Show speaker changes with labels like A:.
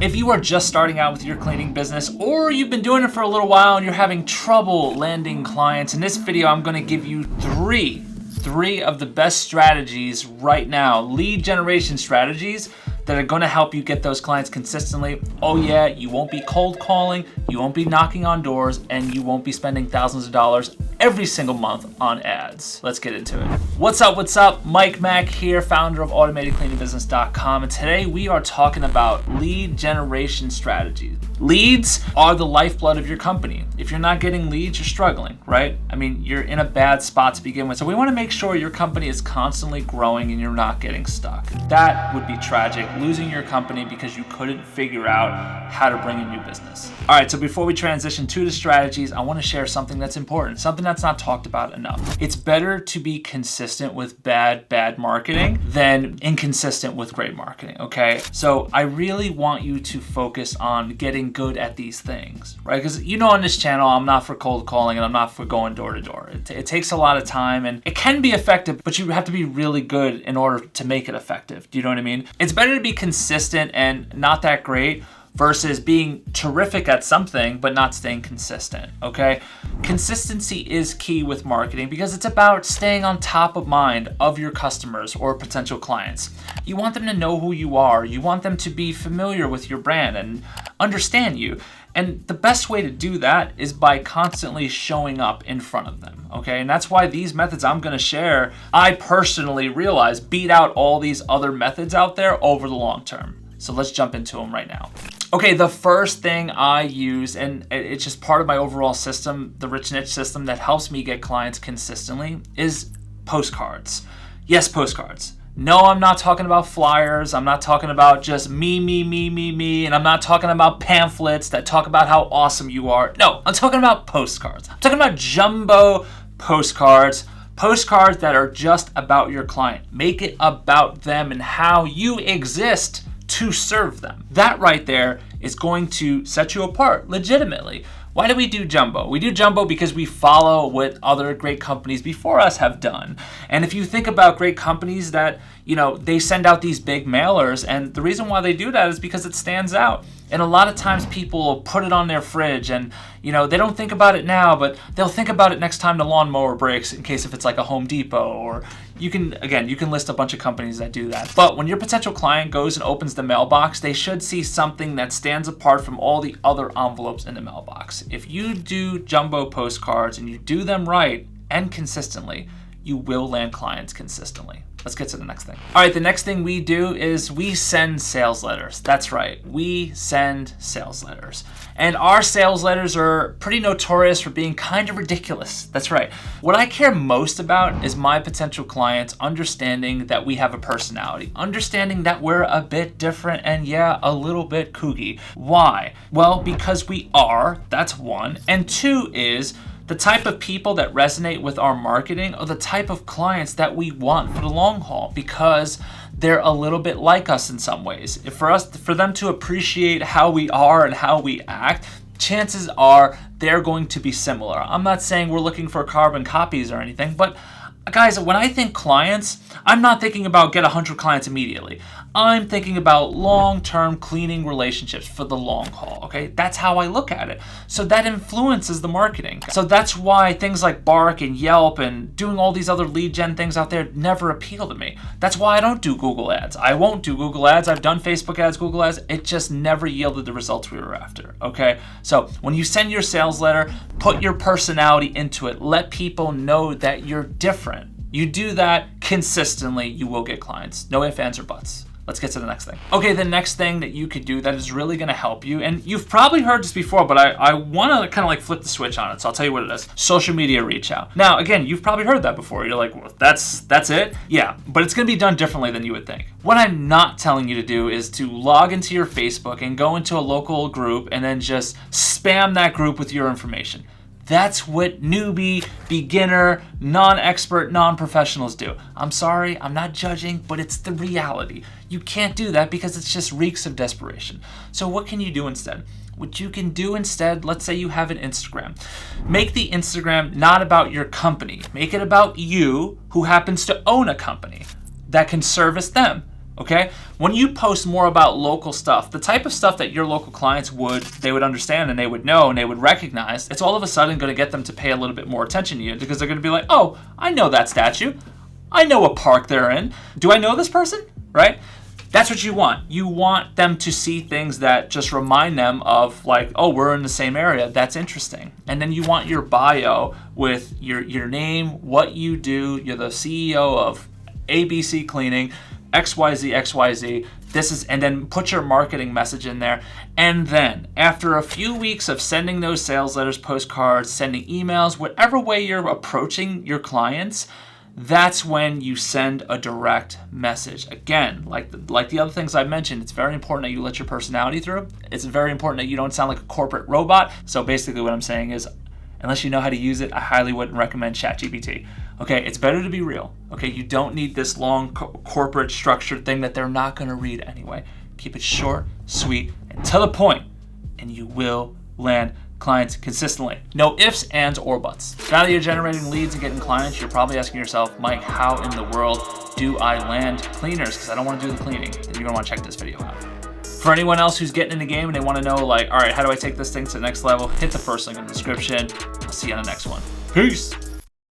A: If you are just starting out with your cleaning business, or you've been doing it for a little while and you're having trouble landing clients, in this video I'm going to give you three of the best strategies right now, lead generation strategies that are going to help you get those clients consistently. Oh yeah, you won't be cold calling, you won't be knocking on doors, and you won't be spending thousands of dollars every single month on ads. Let's get into it. What's up? Mike Mack here, founder of AutomatedCleaningBusiness.com, and today we are talking about lead generation strategies. Leads are the lifeblood of your company. If you're not getting leads, you're struggling, right? I mean, you're in a bad spot to begin with. So we want to make sure your company is constantly growing and you're not getting stuck. That would be tragic, losing your company because you couldn't figure out how to bring in new business. All right, so before we transition to the strategies, I want to share something that's important, something that's not talked about enough. It's better to be consistent with bad marketing than inconsistent with great marketing, okay? So I really want you to focus on getting good at these things, right? Because you know on this channel, I'm not for cold calling and I'm not for going door to door. It takes a lot of time and it can be effective, but you have to be really good in order to make it effective. Do you know what I mean? It's better to be consistent and not that great versus being terrific at something but not staying consistent, okay? Consistency is key with marketing because it's about staying on top of mind of your customers or potential clients. You want them to know who you are. You want them to be familiar with your brand and understand you. And the best way to do that is by constantly showing up in front of them, okay? And that's why these methods I'm gonna share, I personally realize beat out all these other methods out there over the long term. So let's jump into them right now. Okay, the first thing I use, and it's just part of my overall system, the Rich Niche system that helps me get clients consistently, is postcards. Yes, postcards. No, I'm not talking about flyers. I'm not talking about just me, and I'm not talking about pamphlets that talk about how awesome you are. No, I'm talking about postcards. I'm talking about jumbo postcards that are just about your client. Make it about them and how you exist to serve them. That right there is going to set you apart legitimately. Why do we do jumbo? We do jumbo because we follow what other great companies before us have done. And if you think about great companies that, they send out these big mailers, and the reason why they do that is because it stands out. And a lot of times people will put it on their fridge and, they don't think about it now, but they'll think about it next time the lawnmower breaks in case if it's like a Home Depot, or you can list a bunch of companies that do that. But when your potential client goes and opens the mailbox, they should see something that stands apart from all the other envelopes in the mailbox. If you do jumbo postcards and you do them right and consistently, you will land clients consistently. Let's get to the next thing. All right, the next thing we do is we send sales letters. That's right, we send sales letters. And our sales letters are pretty notorious for being kind of ridiculous. That's right. What I care most about is my potential clients understanding that we have a personality, understanding that we're a bit different and yeah, a little bit kooky. Why? Well, because we are, that's one. And two is, the type of people that resonate with our marketing are the type of clients that we want for the long haul because they're a little bit like us in some ways. For them to appreciate how we are and how we act, chances are they're going to be similar. I'm not saying we're looking for carbon copies or anything, but guys, when I think clients, I'm not thinking about get 100 clients immediately. I'm thinking about long-term cleaning relationships for the long haul, okay? That's how I look at it. So that influences the marketing. So that's why things like Bark and Yelp and doing all these other lead gen things out there never appeal to me. That's why I don't do Google ads. I won't do Google ads. I've done Facebook ads, Google ads. It just never yielded the results we were after, okay? So when you send your sales letter, put your personality into it. Let people know that you're different. You do that consistently, you will get clients. No ifs, ands, or buts. Let's get to the next thing. Okay, the next thing that you could do that is really gonna help you, and you've probably heard this before, but I wanna kind of like flip the switch on it, so I'll tell you what it is. Social media reach out. Now, again, you've probably heard that before. You're like, well, that's it? Yeah, but it's gonna be done differently than you would think. What I'm not telling you to do is to log into your Facebook and go into a local group and then just spam that group with your information. That's what newbie, beginner, non-expert, non-professionals do. I'm sorry, I'm not judging, but it's the reality. You can't do that because it's just reeks of desperation. So what can you do instead? What you can do instead, let's say you have an Instagram. Make the Instagram not about your company. Make it about you who happens to own a company that can service them. okay? When you post more about local stuff, the type of stuff that your local clients they would understand and they would know and they would recognize, it's all of a sudden going to get them to pay a little bit more attention to you, because they're going to be like, oh, I know that statue. I know what park they're in. Do I know this person? Right? That's what you want. You want them to see things that just remind them of, like, oh, we're in the same area. That's interesting. And then you want your bio with your name, what you do. You're the CEO of ABC Cleaning, XYZ. And then put your marketing message in there. And then after a few weeks of sending those sales letters, postcards, sending emails, whatever way you're approaching your clients, that's when you send a direct message. Again, like the other things I mentioned, it's very important that you let your personality through. It's very important that you don't sound like a corporate robot. So basically what I'm saying is, unless you know how to use it, I highly wouldn't recommend ChatGPT. Okay, it's better to be real. Okay, you don't need this long corporate structured thing that they're not going to read anyway. Keep it short, sweet, and to the point, and you will land clients consistently. No ifs, ands, or buts. Now that you're generating leads and getting clients, you're probably asking yourself, Mike, how in the world do I land cleaners? Because I don't want to do the cleaning. Then you're going to want to check this video out. For anyone else who's getting in the game and they want to know, like, all right, how do I take this thing to the next level? Hit the first link in the description. I'll see you on the next one. Peace.